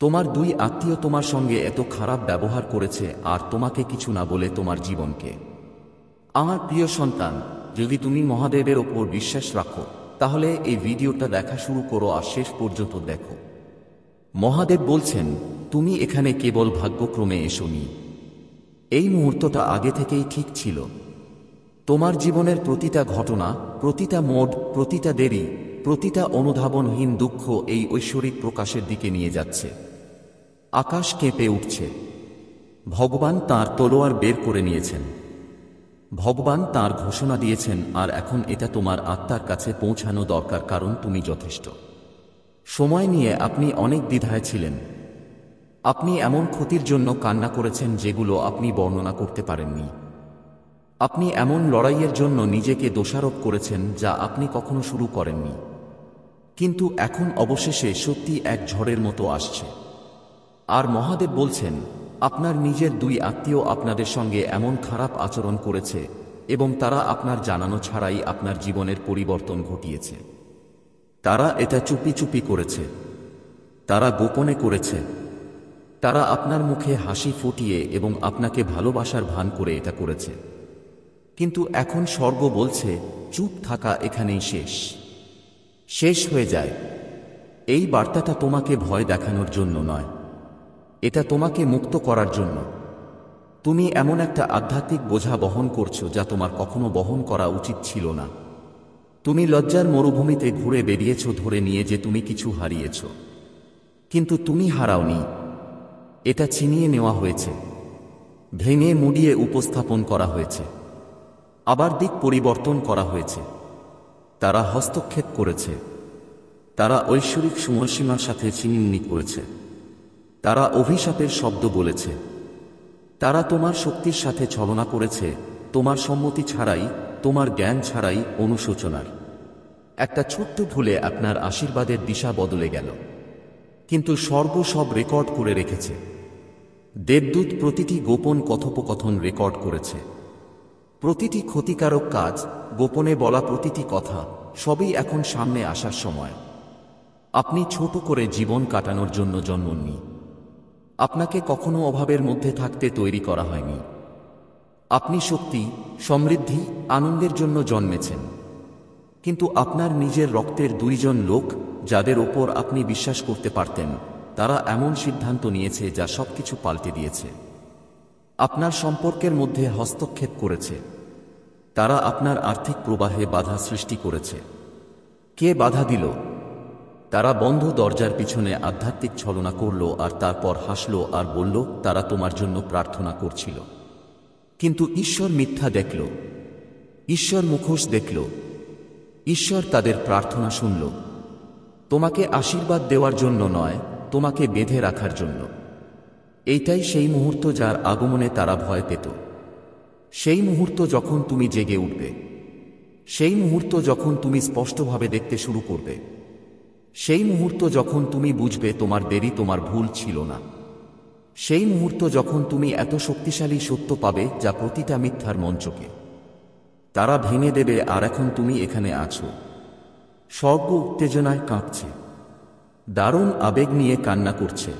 তোমার দুই আত্মীয় তোমার সঙ্গে এত খারাপ ব্যবহার করেছে আর তোমাকে কিছু না বলে তোমার জীবনকে। আমার প্রিয় সন্তান, যদি তুমি মহাদেবের ওপর বিশ্বাস রাখো তাহলে এই ভিডিওটা দেখা শুরু করো আর শেষ পর্যন্ত দেখো। মহাদেব বলছেন, তুমি এখানে কেবল ভাগ্যক্রমে এসোনি। এই মুহূর্তটা আগে থেকেই ঠিক ছিল। তোমার জীবনের প্রতিটা ঘটনা, প্রতিটা মোড়, প্রতিটা দেরি, প্রতিটা অনুধাবনহীন দুঃখ এই ঐশ্বরিক প্রকাশের দিকে নিয়ে যাচ্ছে। আকাশ কেঁপে উঠছে। ভগবান তাঁর তলোয়ার বের করে নিয়েছেন। ভগবান তাঁর ঘোষণা দিয়েছেন, আর এখন এটা তোমার আত্মার কাছে পৌঁছানো দরকার, কারণ তুমি যথেষ্ট। সময় নিয়ে আপনি অনেক দ্বিধায় ছিলেন। আপনি এমন ক্ষতির জন্য কান্না করেছেন যেগুলো আপনি বর্ণনা করতে পারেননি। আপনি এমন লড়াইয়ের জন্য নিজেকে দোষারোপ করেছেন যা আপনি কখনো শুরু করেননি। কিন্তু এখন অবশেষে সত্যি এক ঝড়ের মতো আসছে। আর মহাদেব বলছেন, আপনার নিজের দুই আত্মীয় আপনাদের সঙ্গে এমন খারাপ আচরণ করেছে এবং তারা আপনার জানানো ছাড়াই আপনার জীবনের পরিবর্তন ঘটিয়েছে। তারা এটা চুপি চুপি করেছে। তারা গোপনে করেছে। তারা আপনার মুখে হাসি ফুটিয়ে এবং আপনাকে ভালোবাসার ভান করে এটা করেছে। কিন্তু এখন স্বর্গ বলছে, চুপ থাকা এখানেই শেষ। শেষ হয়ে যায়। এই বার্তাটা তোমাকে ভয় দেখানোর জন্য নয়, এটা তোমাকে মুক্ত করার জন্য। তুমি এমন একটা আধ্যাত্মিক বোঝা বহন করছো যা তোমার কখনো বহন করা উচিত ছিল না। তুমি লজ্জার মরুভূমিতে ঘুরে বেরিয়েছ ধরে নিয়ে যে তুমি কিছু হারিয়েছ, কিন্তু তুমি হারাওনি। এটা ছিনিয়ে নেওয়া হয়েছে, ভেঙে মুড়িয়ে উপস্থাপন করা হয়েছে, আবার দিক পরিবর্তন করা হয়েছে। তারা হস্তক্ষেপ করেছে। তারা ঐশ্বরিক সময়সীমার সাথে ছিনিমিনি করেছে। তারা অভিশাপের শব্দ বলেছে। তারা তোমার শক্তির সাথে ছলনা করেছে, তোমার সম্মতি ছাড়াই, তোমার জ্ঞান ছাড়াই। অনুশোচনার একটা ছোট্ট ভুলে আপনার আশীর্বাদের দিশা বদলে গেল। কিন্তু স্বর্গ সব রেকর্ড করে রেখেছে। দেবদূত প্রতিটি গোপন কথোপকথন রেকর্ড করেছে। প্রতিটি ক্ষতিকারক কাজ, গোপনে বলা প্রতিটি কথা, সবই এখন সামনে আসার সময়। আপনি ছোট করে জীবন কাটানোর জন্য জন্মননি। আপনাকে কখনো অভাবের মধ্যে থাকতে তৈরি করা হয়নি। আপনি শক্তি, সমৃদ্ধি, আনন্দের জন্য জন্মেছেন। কিন্তু আপনার নিজের রক্তের দুইজন লোক, যাদের ওপর আপনি বিশ্বাস করতে পারতেন, তারা এমন সিদ্ধান্ত নিয়েছে যা সবকিছু পাল্টে দিয়েছে। আপনার সম্পর্কের মধ্যে হস্তক্ষেপ করেছে। তারা আপনার আর্থিক প্রবাহে বাধা সৃষ্টি করেছে। কে বাধা দিল? তারা বন্ধ দরজার পিছনে আধ্যাত্মিক ছলনা করল আর তারপর হাসল আর বলল তারা তোমার জন্য প্রার্থনা করছিল। কিন্তু ঈশ্বর মিথ্যা দেখল। ঈশ্বর মুখোশ দেখল। ঈশ্বর তাদের প্রার্থনা শুনল। তোমাকে আশীর্বাদ দেওয়ার জন্য নয়, তোমাকে বেঁধে রাখার জন্য। এইটাই সেই মুহূর্ত যার আগমনে তারা ভয় পেত। সেই মুহূর্ত যখন তুমি জেগে উঠবে। সেই মুহূর্ত যখন তুমি স্পষ্টভাবে দেখতে শুরু করবে। সেই মুহূর্ত যখন তুমি বুঝবে তোমার দেরি তোমার ভুল ছিল না। সেই মুহূর্ত যখন তুমি এত শক্তিশালী সত্য পাবে যা প্রতিটা মিথ্যার মঞ্চকে তারা ভেঙে দেবে। আর এখন তুমি এখানে আছো। স্বর্গ উত্তেজনায় কাঁপছে। দারুণ আবেগ নিয়ে কান্না করছে।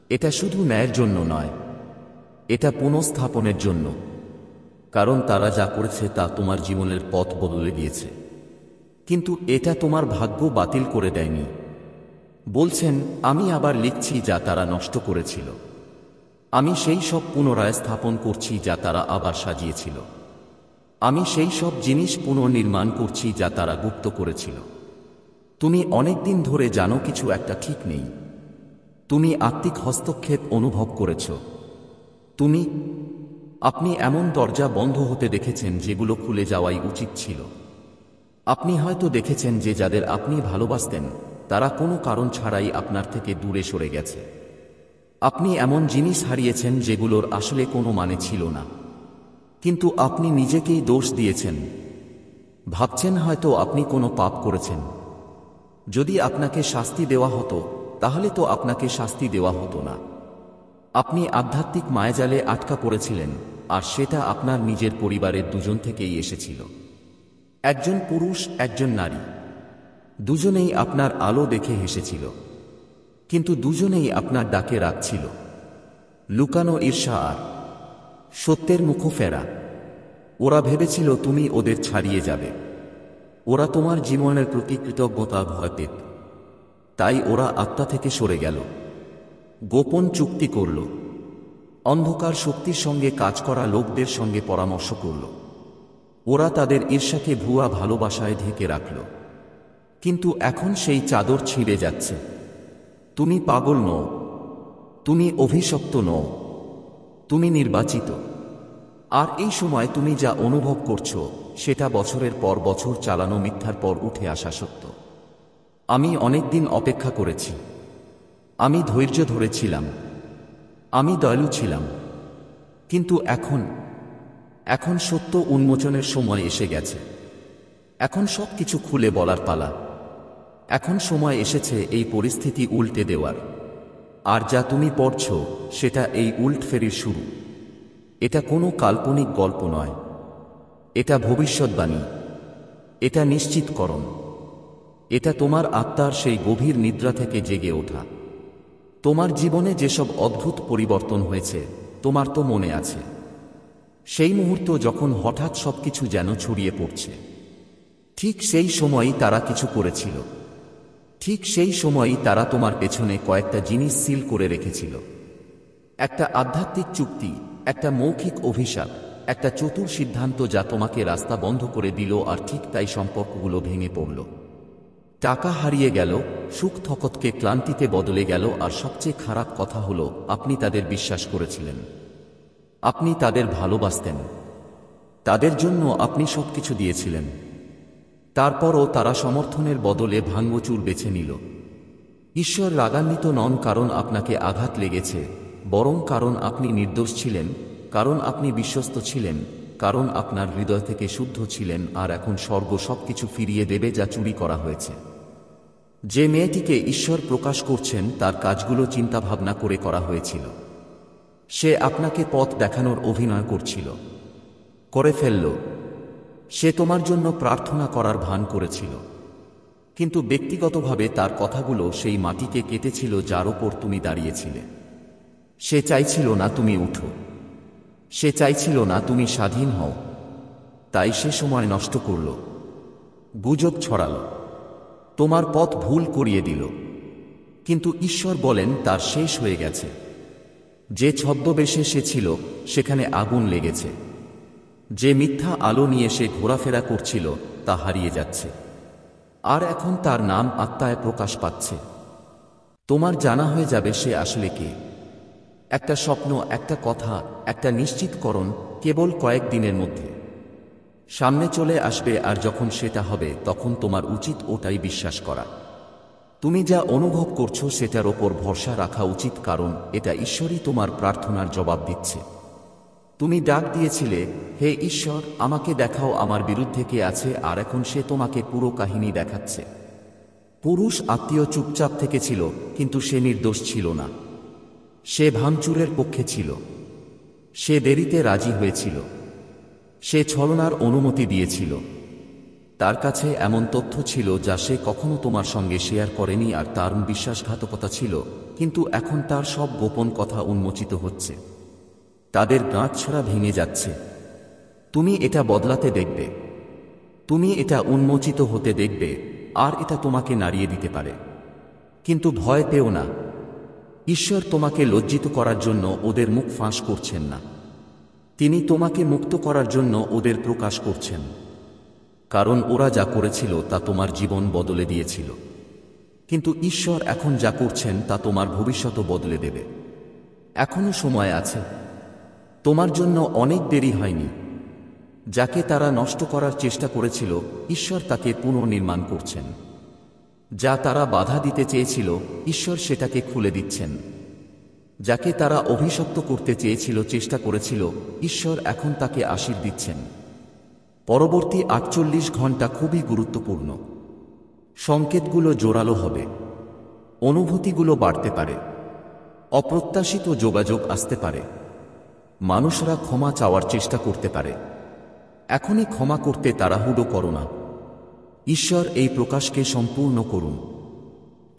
এটা শুধু ন্যায়ের জন্য নয়, এটা পুনঃস্থাপনের জন্য। কারণ তারা যা করেছে তা তোমার জীবনের পথ বদলে দিয়েছে। কিন্তু এটা তোমার ভাগ্য বাতিল করে দেয়নি। বলছেন, আমি আবার লিখছি যা তারা নষ্ট করেছিল। আমি সেই সব পুনরায় স্থাপন করছি যা তারা আবার সাজিয়েছিল। আমি সেই সব জিনিস পুনর্নির্মাণ করছি যা তারা গুপ্ত করেছিল। তুমি অনেক দিন ধরে জানো কিছু একটা ঠিক নেই। তুমি আত্মিক হস্তক্ষেপ অনুভব করেছ। আপনি এমন দরজা বন্ধ হতে দেখেছেন যেগুলো খুলে যাওয়াই উচিত ছিল। আপনি হয়তো দেখেছেন যে যাদের আপনি ভালোবাসতেন তারা কোনো কারণ ছাড়াই আপনার থেকে দূরে সরে গেছে। আপনি এমন জিনিস হারিয়েছেন যেগুলোর আসলে কোনো মানে ছিল না, কিন্তু আপনি নিজেকেই দোষ দিয়েছেন। ভাবছেন হয়তো আপনি কোনো পাপ করেছেন। যদি আপনাকে শাস্তি দেওয়া হতো তাহলে তো আপনাকে শাস্তি দেওয়া হতো না। আপনি আধ্যাত্মিক মায়াজালে আটকা পড়েছিলেন, আর সেটা আপনার নিজের পরিবারের দুজন থেকেই এসেছিল। একজন পুরুষ, একজন নারী, দুজনেই আপনার আলো দেখে হেসেছিল। কিন্তু দুজনেই আপনার ডাকে রাখছিল। লুকানো ঈর্ষা আর সত্যের মুখ ফেরা। ওরা ভেবেছিল তুমি ওদের ছাড়িয়ে যাবে। ওরা তোমার জীবনের প্রতি কৃতজ্ঞতা ভয় পেত। তাই ওরা আত্মা থেকে সরে গেল, গোপন চুক্তি করল, অন্ধকার শক্তির সঙ্গে কাজ করা লোকদের সঙ্গে পরামর্শ করল। ওরা তাদের ঈর্ষাকে ভুয়া ভালোবাসায় ঢেকে রাখল। কিন্তু এখন সেই চাদর ছিঁড়ে যাচ্ছে। তুমি পাগল নও, তুমি অভিশপ্ত নও, তুমি নির্বাচিত। আর এই সময় তুমি যা অনুভব করছো সেটা বছরের পর বছর চালানো মিথ্যার পর উঠে আসা সত্য। আমি অনেকদিন অপেক্ষা করেছি, আমি ধৈর্য ধরেছিলাম, আমি দয়ালু ছিলাম। কিন্তু এখন সত্য উন্মোচনের সময় এসে গেছে। এখন সবকিছু খুলে বলার পালা। এখন সময় এসেছে এই পরিস্থিতি উল্টে দেওয়ার। আর যা তুমি পড়ছো সেটা এই উল্টফেরির শুরু। এটা কোনো কাল্পনিক গল্প নয়, এটা ভবিষ্যৎবাণী, এটা নিশ্চিতকরণ। এটা তোমার আত্মার সেই গভীর নিদ্রা থেকে জেগে ওঠা। তোমার জীবনে যেসব অদ্ভুত পরিবর্তন হয়েছে তোমার তো মনে আছে, সেই মুহূর্ত যখন হঠাৎ সবকিছু যেন ছড়িয়ে পড়ছে। ঠিক সেই সময়ই তারা কিছু করেছিল। ঠিক সেই সময়ই তারা তোমার পেছনে কয়েকটা জিনিস সিল করে রেখেছিল। একটা আধ্যাত্মিক চুক্তি, একটা মৌখিক অভিশাপ, একটা চতুর সিদ্ধান্ত যা তোমাকে রাস্তা বন্ধ করে দিল। আর ঠিক তাই সম্পর্কগুলো ভেঙে পড়ল। টাকা হারিয়ে গেল, সুখ থকতকে ক্লান্তিতে বদলে গেল। আর সবচেয়ে খারাপ কথা হলো আপনি তাদের বিশ্বাস করেছিলেন, আপনি তাদের ভালোবাসতেন, তাদের জন্য আপনি সবকিছু দিয়েছিলেন। তারপরও তারা সমর্থনের বদলে ভাঙচুর বেছে নিল। ঈশ্বর রাগান্বিত নন কারণ আপনাকে আঘাত লেগেছে, বরং কারণ আপনি নির্দোষ ছিলেন, কারণ আপনি বিশ্বস্ত ছিলেন, কারণ আপনার হৃদয় থেকে শুদ্ধ ছিলেন। আর এখন স্বর্গ সবকিছু ফিরিয়ে দেবে যা চুরি করা হয়েছে। যে মেয়েটিকে ঈশ্বর প্রকাশ করছেন তার কাজগুলো চিন্তাভাবনা করে করা হয়েছিল। সে আপনাকে পথ দেখানোর অভিনয় করছিল, করে ফেলল। সে তোমার জন্য প্রার্থনা করার ভান করেছিল, কিন্তু ব্যক্তিগতভাবে তার কথাগুলো সেই মাটিকে কেটেছিল যার ওপর তুমি দাঁড়িয়েছিলে। সে চাইছিল না তুমি উঠো, সে চাইছিল না তুমি স্বাধীন হও। তাই সে সময় নষ্ট করল, গুজব ছড়াল, তোমার পথ ভুল করিয়ে দিল। কিন্তু ঈশ্বর বলেন তার শেষ হয়ে গেছে। যে ছদ্মবেশে সে ছিল সেখানে আগুন লেগেছে। যে মিথ্যা আলো নিয়ে সে ঘোরাফেরা করছিল তা হারিয়ে যাচ্ছে। আর এখন তার নাম আত্মায় প্রকাশ পাচ্ছে। তোমার জানা হয়ে যাবে সে আসলে কে। একটা স্বপ্ন, একটা কথা, একটা নিশ্চিতকরণ কেবল কয়েক দিনের মধ্যে সামনে চলে আসবে। আর যখন সেটা হবে তখন তোমার উচিত ওটাই বিশ্বাস করা। তুমি যা অনুভব করছো সেটার ওপর ভরসা রাখা উচিত, কারণ এটা ঈশ্বরই তোমার প্রার্থনার জবাব দিচ্ছে। তুমি ডাক দিয়েছিলে, হে ঈশ্বর আমাকে দেখাও আমার বিরুদ্ধে কে আছে। আর এখন সে তোমাকে পুরো কাহিনী দেখাচ্ছে। পুরুষ আত্মীয় চুপচাপ থেকেছিল, কিন্তু সে নির্দোষ ছিল না। সে ভাঙচুরের পক্ষে ছিল, সে দেরিতে রাজি হয়েছিল, সে ছলনার অনুমতি দিয়েছিল। তার কাছে এমন তথ্য ছিল যা সে কখনো তোমার সঙ্গে শেয়ার করেনি। আর তার বিশ্বাসঘাতকতা ছিল, কিন্তু এখন তার সব গোপন কথা উন্মোচিত হচ্ছে। তাদের গাঁটছড়া ভেঙে যাচ্ছে। তুমি এটা বদলাতে দেখবে, তুমি এটা উন্মোচিত হতে দেখবে। আর এটা তোমাকে নাড়িয়ে দিতে পারে, কিন্তু ভয় পেও না। ঈশ্বর তোমাকে লজ্জিত করার জন্য ওদের মুখ ফাঁস করছেন না, তিনি তোমাকে মুক্ত করার জন্য ওদের প্রকাশ করছেন। কারণ ওরা যা করেছিল তা তোমার জীবন বদলে দিয়েছিল, কিন্তু ঈশ্বর এখন যা করছেন তা তোমার ভবিষ্যৎও বদলে দেবে। এখনো সময় আছে, তোমার জন্য অনেক দেরি হয়নি। যাকে তারা নষ্ট করার চেষ্টা করেছিল ঈশ্বর তাকে পুনর্নির্মাণ করছেন। যা তারা বাধা দিতে চেয়েছিল ঈশ্বর সেটাকে খুলে দিচ্ছেন। যাকে তারা অভিশপ্ত করতে চেয়েছিল, চেষ্টা করেছিল, ঈশ্বর এখন তাকে আশীর্বাদ দিচ্ছেন। পরবর্তী 48 ঘন্টা খুবই গুরুত্বপূর্ণ। সংকেতগুলো জোরালো হবে, অনুভূতিগুলো বাড়তে পারে, অপ্রত্যাশিত যোগাযোগ আসতে পারে, মানুষরা ক্ষমা চাওয়ার চেষ্টা করতে পারে। এখনই ক্ষমা করতে তাড়াহুড়ো করো না। ঈশ্বর এই প্রকাশকে সম্পূর্ণ করুন।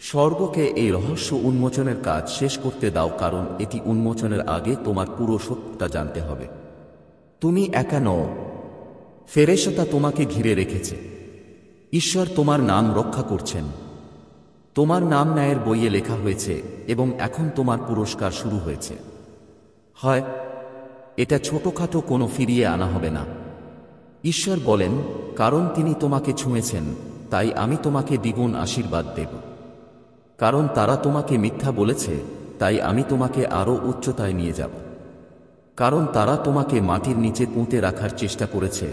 স্বর্গকে এই রহস্য উন্মোচনের কাজ শেষ করতে দাও, কারণ এটি উন্মোচনের আগে তোমার পুরো সত্যটা জানতে হবে। তুমি একা নও, ফেরেশতা তোমাকে ঘিরে রেখেছে। ঈশ্বর তোমার নাম রক্ষা করছেন। তোমার নাম ন্যায়ের বইয়ে লেখা হয়েছে এবং এখন তোমার পুরস্কার শুরু হয়েছে। হয় এটা ছোটখাটো কোনো ফিরিয়ে আনা হবে না। ঈশ্বর বলেন, কারণ তিনি তোমাকে ছুঁয়েছেন, তাই আমি তোমাকে দ্বিগুণ আশীর্বাদ দেব। কারণ তারা তোমাকে মিথ্যা বলেছে, তাই আমি তোমাকে আরও উচ্চতায় নিয়ে যাব। কারণ তারা তোমাকে মাটির নিচে পুঁতে রাখার চেষ্টা করেছে,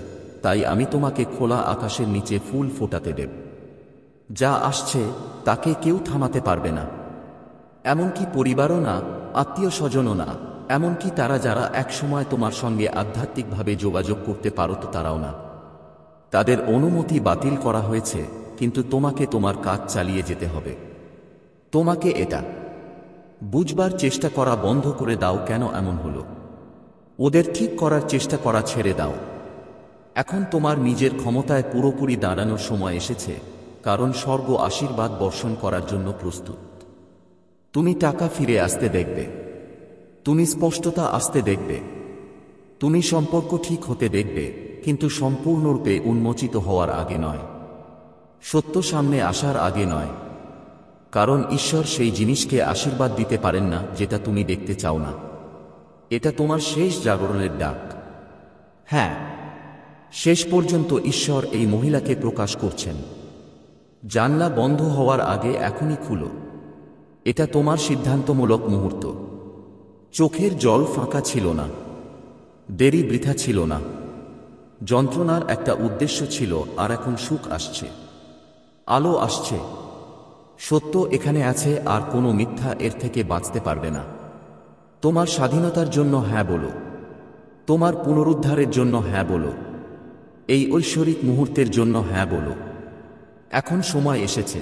তাই আমি তোমাকে খোলা আকাশের নিচে ফুল ফোটাতে দেব। যা আসছে তাকে কেউ থামাতে পারবে না, এমনকি পরিবারও না, আত্মীয় স্বজনও না, এমনকি তারা যারা একসময় তোমার সঙ্গে আধ্যাত্মিকভাবে যোগাযোগ করতে পারত তারাও না। তাদের অনুমতি বাতিল করা হয়েছে, কিন্তু তোমাকে তোমার কাজ চালিয়ে যেতে হবে। তোমাকে এটা বুঝবার চেষ্টা করা বন্ধ করে দাও কেন এমন হলো। ওদের ঠিক করার চেষ্টা করা ছেড়ে দাও। এখন তোমার নিজের ক্ষমতায় পুরোপুরি দাঁড়ানোর সময় এসেছে, কারণ স্বর্গ আশীর্বাদ বর্ষণ করার জন্য প্রস্তুত। তুমি টাকা ফিরে আসতে দেখবে, তুমি স্পষ্টতা আসতে দেখবে, তুমি সম্পর্ক ঠিক হতে দেখবে, কিন্তু সম্পূর্ণরূপে উন্মোচিত হওয়ার আগে নয়, সত্য সামনে আসার আগে নয়। কারণ ঈশ্বর সেই জিনিসকে আশীর্বাদ দিতে পারেন না যেটা তুমি দেখতে চাও না। এটা তোমার শেষ জাগরণের ডাক। হ্যাঁ, শেষ পর্যন্ত ঈশ্বর এই মহিলাকে প্রকাশ করছেন। জানলা বন্ধ হওয়ার আগে এখনই খুলো। এটা তোমার সিদ্ধান্তমূলক মুহূর্ত। চোখের জল ফাঁকা ছিল না, দেরি বৃথা ছিল না। যন্ত্রণার একটা উদ্দেশ্য ছিল, আর এখন সুখ আসছে, আলো আসছে। সত্য এখানে আছে, আর কোনো মিথ্যা এর থেকে বাঁচতে পারবে না। তোমার স্বাধীনতার জন্য হ্যাঁ বলো, তোমার পুনরুদ্ধারের জন্য হ্যাঁ বলো, এই ঐশ্বরিক মুহূর্তের জন্য হ্যাঁ বলো। এখন সময় এসেছে।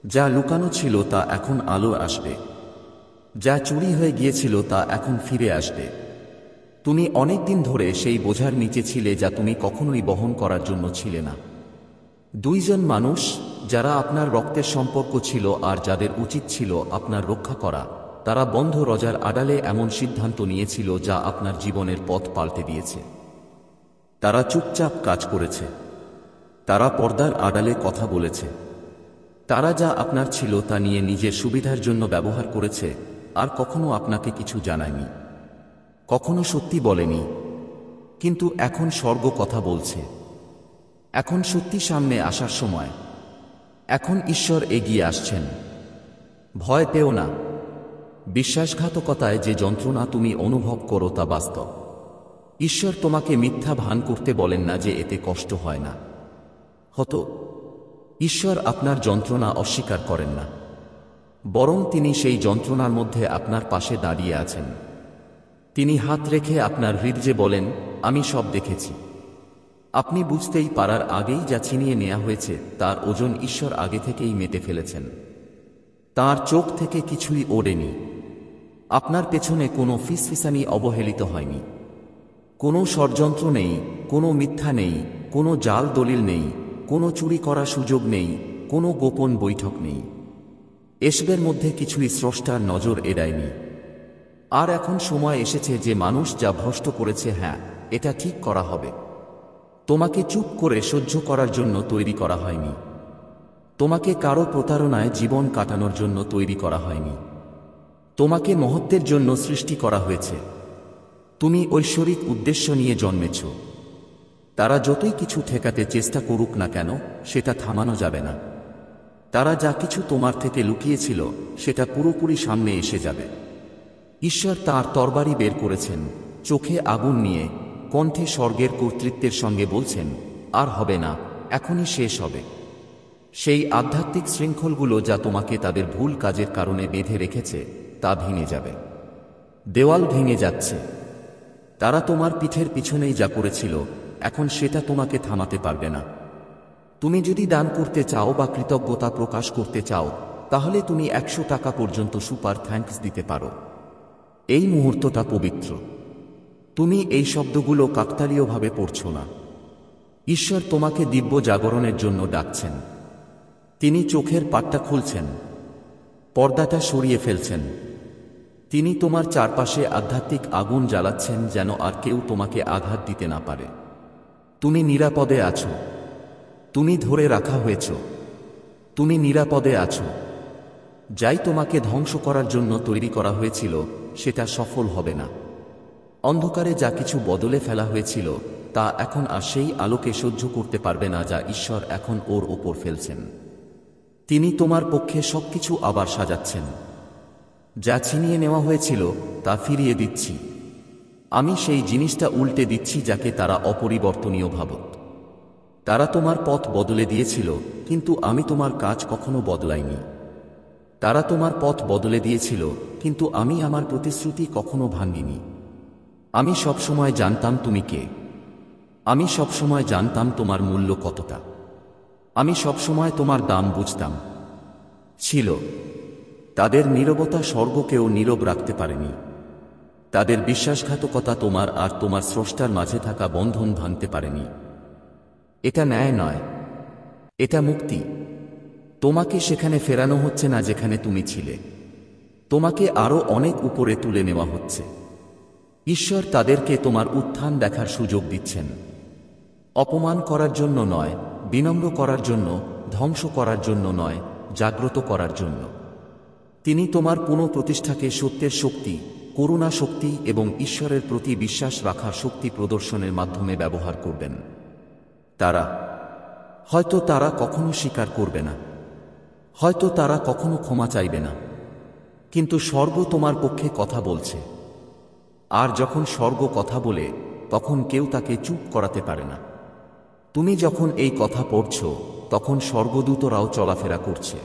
যা লুকানো ছিল তা এখন আলো আসবে, যা চুরি হয়ে গিয়েছিল তা এখন ফিরে আসবে। তুমি অনেক দিন ধরে সেই বোঝার নিচে ছিলে যা তুমি কখনোই বহন করার জন্য ছিলে না। দুইজন মানুষ যারা আপনার রক্তের সম্পর্ক ছিল আর যাদের উচিত ছিল আপনার রক্ষা করা, তারা বন্ধ রজার আড়ালে এমন সিদ্ধান্ত নিয়েছিল যা আপনার জীবনের পথ পাল্টে দিয়েছে। তারা চুপচাপ কাজ করেছে, তারা পর্দার আড়ালে কথা বলেছে, তারা যা আপনার ছিল তা নিয়ে নিজের সুবিধার জন্য ব্যবহার করেছে, আর কখনো আপনাকে কিছু জানায়নি, কখনো সত্যি বলেনি। কিন্তু এখন স্বর্গ কথা বলছে। এখন সত্যি সামনে আসার সময়। এখন ঈশ্বর এগিয়ে আসছেন। ভয় পেও না। বিশ্বাসঘাতকতায় যে যন্ত্রণা তুমি অনুভব করো তা বাস্তব। ঈশ্বর তোমাকে মিথ্যা ভান করতে বলেন না যে এতে কষ্ট হয় না। হতো। ঈশ্বর আপনার যন্ত্রণা অস্বীকার করেন না, বরং তিনি সেই যন্ত্রণার মধ্যে আপনার পাশে দাঁড়িয়ে আছেন। তিনি হাত রেখে আপনার হৃদয়ে বলেন, আমি সব দেখেছি। আপনি বুঝতেই পারার আগেই যা ছিনিয়ে নেওয়া হয়েছে তার ওজন ঈশ্বর আগে থেকেই মেটে ফেলেছেন। তাঁর চোখ থেকে কিছুই ওড়েনি। আপনার পেছনে কোনো ফিসফিসানি অবহেলিত হয়নি। কোনো ষড়যন্ত্র নেই, কোনো মিথ্যা নেই, কোনো জাল দলিল নেই, কোনো চুরি করার সুযোগ নেই, কোনো গোপন বৈঠক নেই। এসবের মধ্যে কিছুই স্রষ্টার নজর এড়ায়নি। আর এখন সময় এসেছে যে মানুষ যা ভ্রষ্ট করেছে, হ্যাঁ, এটা ঠিক করা হবে। তোমাকে চুপ করে সহ্য করার জন্য তৈরি করা হয়নি। তোমাকে কারো প্রতারণায় জীবন কাটানোর জন্য তৈরি করা হয়নি। তোমাকে মহত্বের জন্য সৃষ্টি করা হয়েছে। তুমি ঐশ্বরিক উদ্দেশ্য নিয়ে জন্মেছ। তারা যতই কিছু ঠেকাতে চেষ্টা করুক না কেন, সেটা থামানো যাবে না। তারা যা কিছু তোমার থেকে লুকিয়েছিল সেটা পুরোপুরি সামনে এসে যাবে। ঈশ্বর তাঁর তরবারি বের করেছেন, চোখে আগুন নিয়ে, কণ্ঠে স্বর্গের কর্তৃত্বের সঙ্গে বলছেন, আর হবে না, এখনই শেষ হবে। সেই আধ্যাত্মিক শৃঙ্খলগুলো যা তোমাকে তাদের ভুল কাজের কারণে বেঁধে রেখেছে তা ভেঙে যাবে। দেওয়াল ভেঙে যাচ্ছে। তারা তোমার পিঠের পিছনেই যা করেছিল, এখন সেটা তোমাকে থামাতে পারবে না। তুমি যদি দান করতে চাও বা কৃতজ্ঞতা প্রকাশ করতে চাও, তাহলে তুমি 100 টাকা পর্যন্ত সুপার থ্যাঙ্কস দিতে পারো। এই মুহূর্তটা পবিত্র। তুমি এই শব্দগুলো কাকতালীয়ভাবে পড়ছ না। ঈশ্বর তোমাকে দিব্য জাগরণের জন্য ডাকছেন। তিনি চোখের পাটটা খুলছেন, পর্দাটা সরিয়ে ফেলছেন। তিনি তোমার চারপাশে আধ্যাত্মিক আগুন জ্বালাচ্ছেন যেন আর কেউ তোমাকে আঘাত দিতে না পারে। তুমি নিরাপদে আছো, তুমি ধরে রাখা হয়েছ, তুমি নিরাপদে আছো। যাই তোমাকে ধ্বংস করার জন্য তৈরি করা হয়েছিল সেটা সফল হবে না। অন্ধকারে যা কিছু বদলে ফেলা হয়েছিল তা এখন আর সেই আলোকে সহ্য করতে পারবে না যা ঈশ্বর এখন ওর ওপর ফেলছেন। তিনি তোমার পক্ষে সবকিছু আবার সাজাচ্ছেন। যা ছিনিয়ে নেওয়া হয়েছিল তা ফিরিয়ে দিচ্ছি। আমি সেই জিনিসটা উল্টে দিচ্ছি যাকে তারা অপরিবর্তনীয় ভাবত। তারা তোমার পথ বদলে দিয়েছিল, কিন্তু আমি তোমার কাজ কখনো বদলাইনি। তারা তোমার পথ বদলে দিয়েছিল, কিন্তু আমি আমার প্রতিশ্রুতি কখনো ভাঙিনি। আমি সবসময় জানতাম তুমি কে। আমি সবসময় জানতাম তোমার মূল্য কতটা। আমি সবসময় তোমার দাম বুঝতাম। ছিল। তাদের নীরবতা স্বর্গকেও নীরব রাখতে পারেনি। তাদের বিশ্বাসঘাতকতা তোমার আর তোমার স্রষ্টার মাঝে থাকা বন্ধন ভাঙতে পারেনি। এটা ন্যায় নয়, এটা মুক্তি। তোমাকে সেখানে ফেরানো হচ্ছে না যেখানে তুমি ছিলে। তোমাকে আরো অনেক উপরে তুলে নেওয়া হচ্ছে। ঈশ্বর তাদেরকে তোমার উত্থান দেখার সুযোগ দিচ্ছেন। অপমান করার জন্য নয়, বিনম্র করার জন্য, ধ্বংস করার জন্য নয়, জাগ্রত করার জন্য। তিনি তোমার পুনঃপ্রতিষ্ঠাকে সত্যের শক্তি, করুণা শক্তি এবং ঈশ্বরের প্রতি বিশ্বাস রাখার শক্তি প্রদর্শনের মাধ্যমে ব্যবহার করবেন। হয়তো তারা কখনো স্বীকার করবে না, হয়তো তারা কখনো ক্ষমা চাইবে না, কিন্তু স্বর্গ তোমার পক্ষে কথা বলছে। আর যখন স্বর্গ কথা বলে তখন কেউ তাকে চুপ করাতে পারে না। তুমি যখন এই কথা পড়ছ তখন স্বর্গদূতরাও চলাফেরা করছে।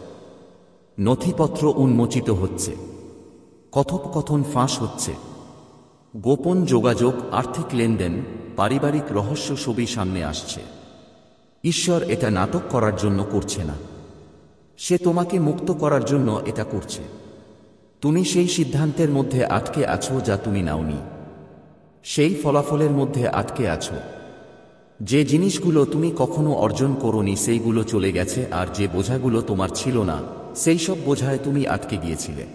নথিপত্র উন্মোচিত হচ্ছে, কথোপকথন ফাঁস হচ্ছে, গোপন যোগাযোগ, আর্থিক লেনদেন, পারিবারিক রহস্য সবই সামনে আসছে। ঈশ্বর এটা নাটক করার জন্য করছে না, সে তোমাকে মুক্ত করার জন্য এটা করছে। তুমি সেই সিদ্ধান্তের মধ্যে আটকে আছো যা তুমি নাওনি। সেই ফলাফলের মধ্যে আটকে আছো। যে জিনিসগুলো তুমি কখনো অর্জন করোনি সেইগুলো চলে গেছে, আর যে বোঝাগুলো তোমার ছিল না সেই সব বোঝায় তুমি আটকে গিয়েছিলে।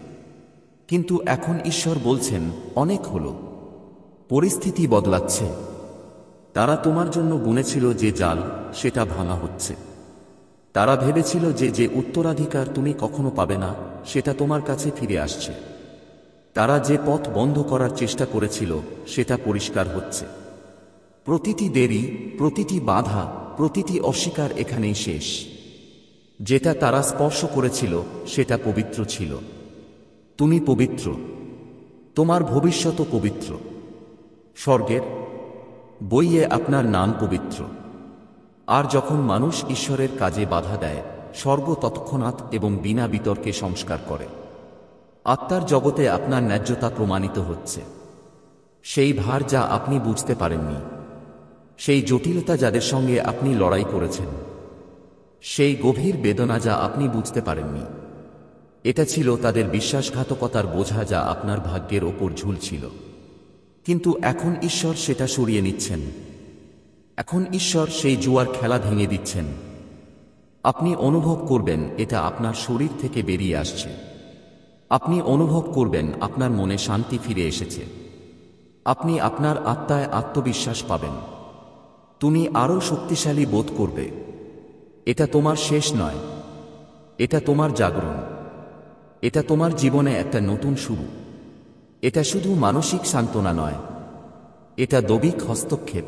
কিন্তু এখন ঈশ্বর বলছেন, অনেক হলো। পরিস্থিতি বদলাচ্ছে। তারা তোমার জন্য বুনেছিল যে জাল, সেটা ভাঙা হচ্ছে। তারা ভেবেছিল যে উত্তরাধিকার তুমি কখনো পাবে না সেটা তোমার কাছে ফিরে আসছে। তারা যে পথ বন্ধ করার চেষ্টা করেছিল সেটা পরিষ্কার হচ্ছে। প্রতিটি দেরি, প্রতিটি বাধা, প্রতিটি অস্বীকার এখানেই শেষ। যেটা তারা স্পর্শ করেছিল সেটা পবিত্র ছিল। তুমি পবিত্র, তোমার ভবিষ্যৎও পবিত্র। স্বর্গের বইয়ে আপনার নাম পবিত্র। আর যখন মানুষ ঈশ্বরের কাজে বাধা দেয়, স্বর্গ তৎক্ষণাৎ এবং বিনা বিতর্কে সংস্কার করে। আত্মার জগতে আপনার ন্যায্যতা প্রমাণিত হচ্ছে। সেই ভার যা আপনি বুঝতে পারেননি, সেই জটিলতা যাদের সঙ্গে আপনি লড়াই করেছেন, সেই গভীর বেদনা যা আপনি বুঝতে পারেননি, এটা ছিল তাদের বিশ্বাসঘাতকতার বোঝা যা আপনার ভাগ্যের ওপর ঝুলছিল। কিন্তু এখন ঈশ্বর সেটা সরিয়ে নিচ্ছেন। এখন ঈশ্বর সেই জুয়ার খেলা ভেঙে দিচ্ছেন। আপনি অনুভব করবেন এটা আপনার শরীর থেকে বেরিয়ে আসছে। আপনি অনুভব করবেন আপনার মনে শান্তি ফিরে এসেছে। আপনি আপনার আত্মায় আত্মবিশ্বাস পাবেন। তুমি আরও শক্তিশালী বোধ করবে। এটা তোমার শেষ নয়, এটা তোমার জাগরণ। এটা তোমার জীবনে একটা নতুন শুরু। এটা শুধু মানসিক সান্ত্বনা নয়, এটা দৈবিক হস্তক্ষেপ।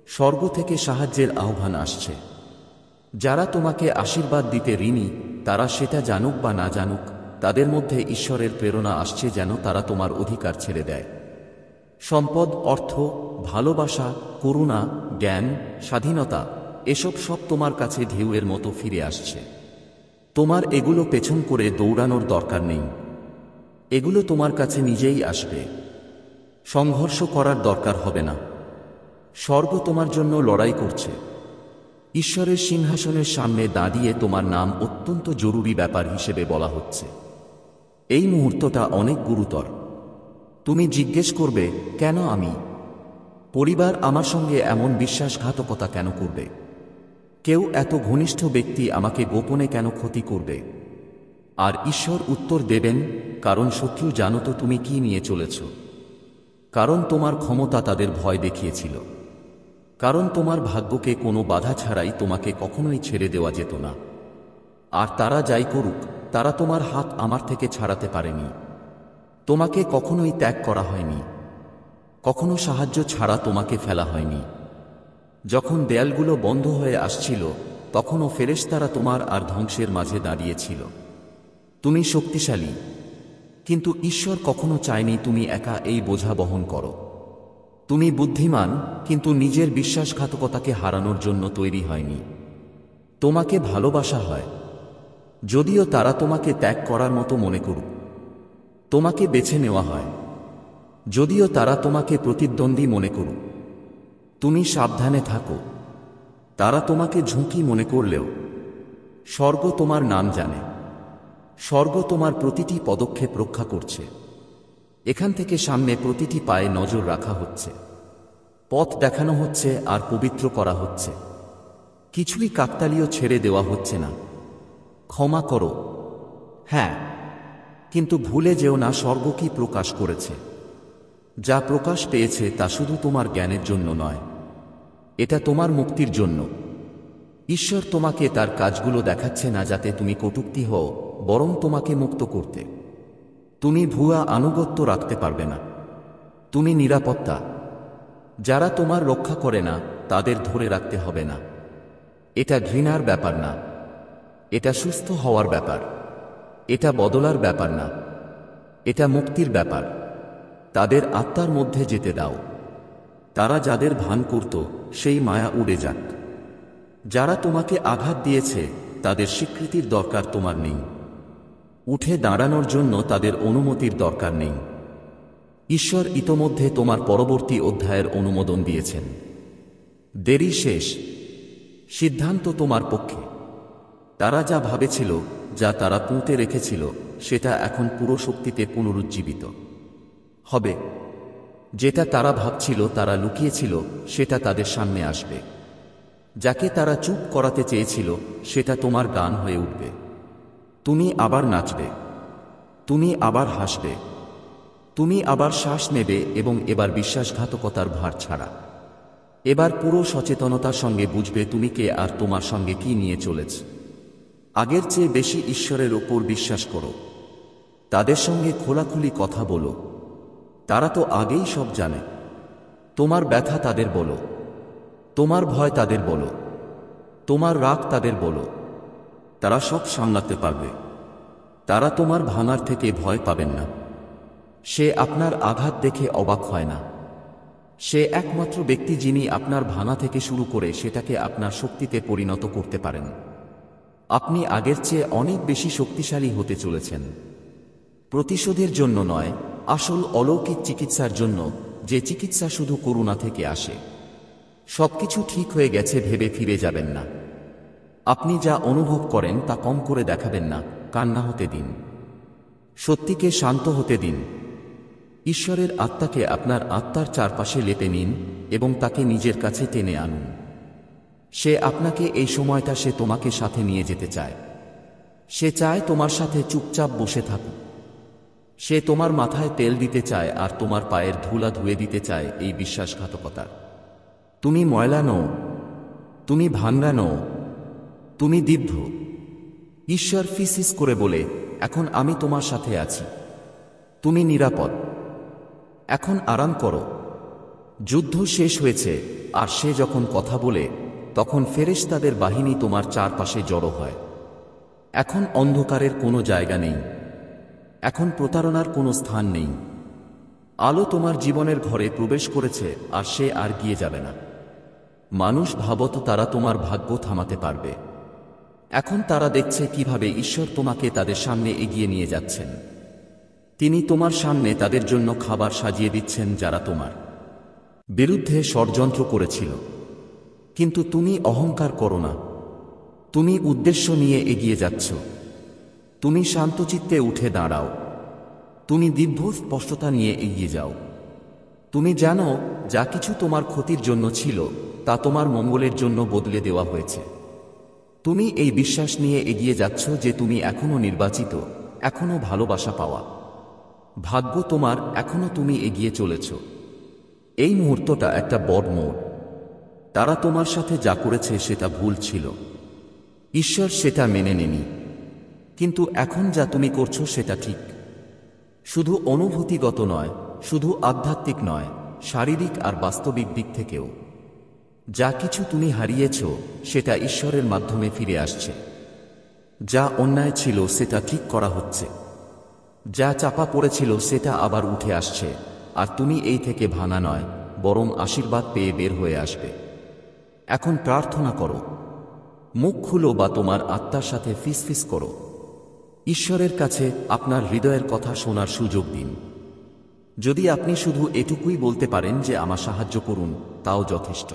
স্বর্গ থেকে সাহায্যের আহ্বান আসছে। যারা তোমাকে আশীর্বাদ দিতে ঋণী, তারা সেটা জানুক বা না জানুক, তাদের মধ্যে ঈশ্বরের প্রেরণা আসছে যেন তারা তোমার অধিকার ছেড়ে দেয়। সম্পদ, অর্থ, ভালোবাসা, করুণা, জ্ঞান, স্বাধীনতা, এসব সব তোমার কাছে ঢেউয়ের মতো ফিরে আসছে। তোমার এগুলো পেছন করে দৌড়ানোর দরকার নেই। এগুলো তোমার কাছে নিজেই আসবে। সংঘর্ষ করার দরকার হবে না। স্বর্গ তোমার জন্য লড়াই করছে। ঈশ্বরের সিংহাসনের সামনে দাঁড়িয়ে তোমার নাম অত্যন্ত জরুরি ব্যাপার হিসেবে বলা হচ্ছে। এই মুহূর্তটা অনেক গুরুতর। তুমি জিজ্ঞেস করবে, কেন আমি? পরিবার আমার সঙ্গে এমন বিশ্বাসঘাতকতা কেন করবে? কেউ এত ঘনিষ্ঠ ব্যক্তি আমাকে গোপনে কেন ক্ষতি করবে? আর ঈশ্বর উত্তর দেবেন, কারণ শত্রু জানো তো তুমি কি নিয়ে চলেছ। কারণ তোমার ক্ষমতা তাদের ভয় দেখিয়েছিল। কারণ তোমার ভাগ্যকে কোনো বাধা ছাড়াই তোমাকে কখনোই ছেড়ে দেওয়া যেত না। আর তারা যাই করুক, তারা তোমার হাত আমার থেকে ছাড়াতে পারেনি। তোমাকে কখনোই ত্যাগ করা হয়নি। কখনো সাহায্য ছাড়া তোমাকে ফেলা হয়নি। যখন দেয়ালগুলো বন্ধ হয়ে আসছিল, তখনও ফেরেশতারা তোমার আর ধ্বংসের মাঝে দাঁড়িয়েছিল। তুমি শক্তিশালী, কিন্তু ঈশ্বর কখনো চায়নি তুমি একা এই বোঝা বহন করো। তুমি বুদ্ধিমান, কিন্তু নিজের বিশ্বাসঘাতকতাকে হারানোর জন্য তৈরি হয়নি। তোমাকে ভালোবাসা হয়, যদিও তারা তোমাকে ত্যাগ করার মতো মনে করুক। তোমাকে বেছে নেওয়া হয়, যদিও তারা তোমাকে প্রতিদ্বন্দ্বী মনে করুক। তুমি সাবধানে থাকো, তারা তোমাকে ঝুঁকি মনে করলেও স্বর্গ তোমার নাম জানে। স্বর্গ তোমার প্রতিটি পদক্ষেপ রক্ষা করছে। এখান থেকে সামনে প্রতিটি পায়ে নজর রাখা হচ্ছে, পথ দেখানো হচ্ছে আর পবিত্র করা হচ্ছে। কিছুই কাকতালীয় ছেড়ে দেওয়া হচ্ছে না। ক্ষমা করো, হ্যাঁ, কিন্তু ভুলে যেও না স্বর্গ কি প্রকাশ করেছে। যা প্রকাশ পেয়েছে তা শুধু তোমার জ্ঞানের জন্য নয়, এটা তোমার মুক্তির জন্য। ঈশ্বর তোমাকে তার কাজগুলো দেখাচ্ছে না যাতে তুমি কটূক্তি হও, বরং তোমাকে মুক্ত করতে। তুমি ভুয়া আনুগত্য রাখতে পারবে না। তুমি নিরাপত্তা। যারা তোমার রক্ষা করে না তাদের ধরে রাখতে হবে না। এটা ঘৃণার ব্যাপার না, এটা সুস্থ হওয়ার ব্যাপার। এটা বদলার ব্যাপার না, এটা মুক্তির ব্যাপার। তাদের আত্মার মধ্যে যেতে দাও। তারা যাদের ভান করত সেই মায়া উড়ে যাক। যারা তোমাকে আঘাত দিয়েছে তাদের স্বীকৃতির দরকার তোমার নেই। উঠে দাঁড়ানোর জন্য তাদের অনুমতির দরকার নেই। ঈশ্বর ইতোমধ্যে তোমার পরবর্তী অধ্যায়ের অনুমোদন দিয়েছেন। দেরি শেষ, সিদ্ধান্ত তোমার পক্ষে। তারা যা ভাবেছিল, যা তারা পুঁতে রেখেছিল, সেটা এখন পুরো শক্তিতে পুনরুজ্জীবিত হবে। যেটা তারা ভাবছিল তারা লুকিয়েছিল, সেটা তাদের সামনে আসবে। যাকে তারা চুপ করাতে চেয়েছিল, সেটা তোমার গান হয়ে উঠবে। তুমি আবার নাচবে, তুমি আবার হাসবে, তুমি আবার শ্বাস নেবে, এবং এবার বিশ্বাসঘাতকতার ভার ছাড়া। এবার পুরো সচেতনতার সঙ্গে বুঝবে তুমি কে আর তোমার সঙ্গে কি নিয়ে চলেছ। আগের চেয়ে বেশি ঈশ্বরের ওপর বিশ্বাস করো। তাদের সঙ্গে খোলাখুলি কথা বলো। তারা তো আগেই সব জানে। তোমার ব্যথা তাদের বলো, তোমার ভয় তাদের বলো, তোমার রাগ তাদের বলো। তারা সব সামলাতে পারবে। তারা তোমার ভাঙার থেকে ভয় পাবেন না। সে আপনার আঘাত দেখে অবাক হয় না। সে একমাত্র ব্যক্তি যিনি আপনার ভাঙা থেকে শুরু করে সেটাকে আপনার শক্তিতে পরিণত করতে পারেন। আপনি আগের চেয়ে অনেক বেশি শক্তিশালী হতে চলেছেন। প্রতিশোধের জন্য নয়, আসল অলৌকিক চিকিৎসার জন্য, যে চিকিৎসা শুধু করুণা থেকে আসে। সবকিছু ঠিক হয়ে গেছে ভেবে ফিরে যাবেন না। আপনি যা অনুভব করেন তা কম করে দেখাবেন না, কান্না হতে দিন। সত্যিকে শান্ত হতে দিন। ঈশ্বরের আত্মাকে আপনার আত্মার চারপাশে লেপে নিন এবং তাকে নিজের কাছে টেনে আনুন। সে আপনাকে এই সময়টা সে তোমাকে সাথে নিয়ে যেতে চায়। সে চায় তোমার সাথে চুপচাপ বসে থাকুক। সে তোমার মাথায় তেল দিতে চায় আর তোমার পায়ের ধুলা ধুয়ে দিতে চায় এই বিশ্বাসঘাতকতার। তুমি ময়লা নও, তুমি ভাঙা নও, তুমি দিব্য। ঈশ্বর ফিসিস করে বলে, এখন আমি তোমার সাথে আছি। তুমি নিরাপদ। এখন আরাম করো। যুদ্ধ শেষ হয়েছে, আর সে যখন কথা বলে তখন ফেরেশতাদের বাহিনী তোমার চারপাশে জড়ো হয়। এখন অন্ধকারের কোনো জায়গা নেই। এখন প্রতারণার কোনো স্থান নেই। আলো তোমার জীবনের ঘরে প্রবেশ করেছে, আর সে আর গিয়ে যাবে না। মানুষ ভাবত তারা তোমার ভাগ্য থামাতে পারবে। এখন তারা দেখছে কিভাবে ঈশ্বর তোমাকে তাদের সামনে এগিয়ে নিয়ে যাচ্ছেন। তিনি তোমার সামনে তাদের জন্য খাবার সাজিয়ে দিচ্ছেন যারা তোমার বিরুদ্ধে ষড়যন্ত্র করেছিল। কিন্তু তুমি অহংকার করো না। তুমি উদ্দেশ্য নিয়ে এগিয়ে যাচ্ছ। তুমি শান্তচিত্তে উঠে দাঁড়াও। তুমি দিব্য স্পষ্টতা নিয়ে এগিয়ে যাও। তুমি জানো যা কিছু তোমার ক্ষতির জন্য ছিল তা তোমার মঙ্গলের জন্য বদলে দেওয়া হয়েছে। তুমি এই বিশ্বাস নিয়ে এগিয়ে যাচ্ছ যে তুমি এখনো নির্বাচিত, এখনো ভালোবাসা পাওয়া। ভাগ্য তোমার, এখনো তুমি এগিয়ে চলেছ। এই মুহূর্তটা একটা বড় মোড়। তারা তোমার সাথে যা করেছে সেটা ভুল ছিল, ঈশ্বর সেটা মেনে নেনি, কিন্তু এখন যা তুমি করছো সেটা ঠিক। শুধু অনুভূতিগত নয়, শুধু আধ্যাত্মিক নয়, শারীরিক আর বাস্তবিক দিক থেকেও। যা কিছু তুমি হারিয়েছ সেটা ঈশ্বরের মাধ্যমে ফিরে আসছে। যা অন্যায় ছিল সেটা ঠিক করা হচ্ছে, যা চাপা পড়েছিল সেটা আবার উঠে আসছে, আর তুমি এই থেকে ভাঙা নয়, বরং আশীর্বাদ পেয়ে বের হয়ে আসবে। এখন প্রার্থনা করো, মুখ খুলো বা তোমার আত্মার সাথে ফিসফিস করো। ঈশ্বরের কাছে আপনার হৃদয়ের কথা শোনার সুযোগ দিন। যদি আপনি শুধু এটুকুই বলতে পারেন যে আমার সাহায্য করুন, তাও যথেষ্ট।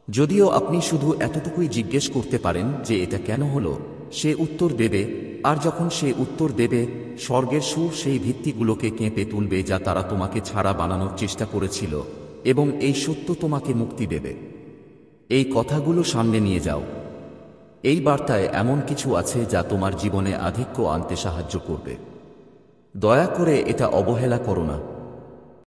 যদিও আপনি শুধু এতটুকুই জিজ্ঞেস করতে পারেন যে এটা কেন হলো, সে উত্তর দেবে। আর যখন সে উত্তর দেবে, স্বর্গের সুর সেই ভিত্তিগুলোকে কেঁপে তুলবে যা তারা তোমাকে ছাড়া বানানোর চেষ্টা করেছিল, এবং এই সত্য তোমাকে মুক্তি দেবে। এই কথাগুলো সামনে নিয়ে যাও। এই বার্তায় এমন কিছু আছে যা তোমার জীবনে আধিক্য আনতে সাহায্য করবে। দয়া করে এটা অবহেলা করো না।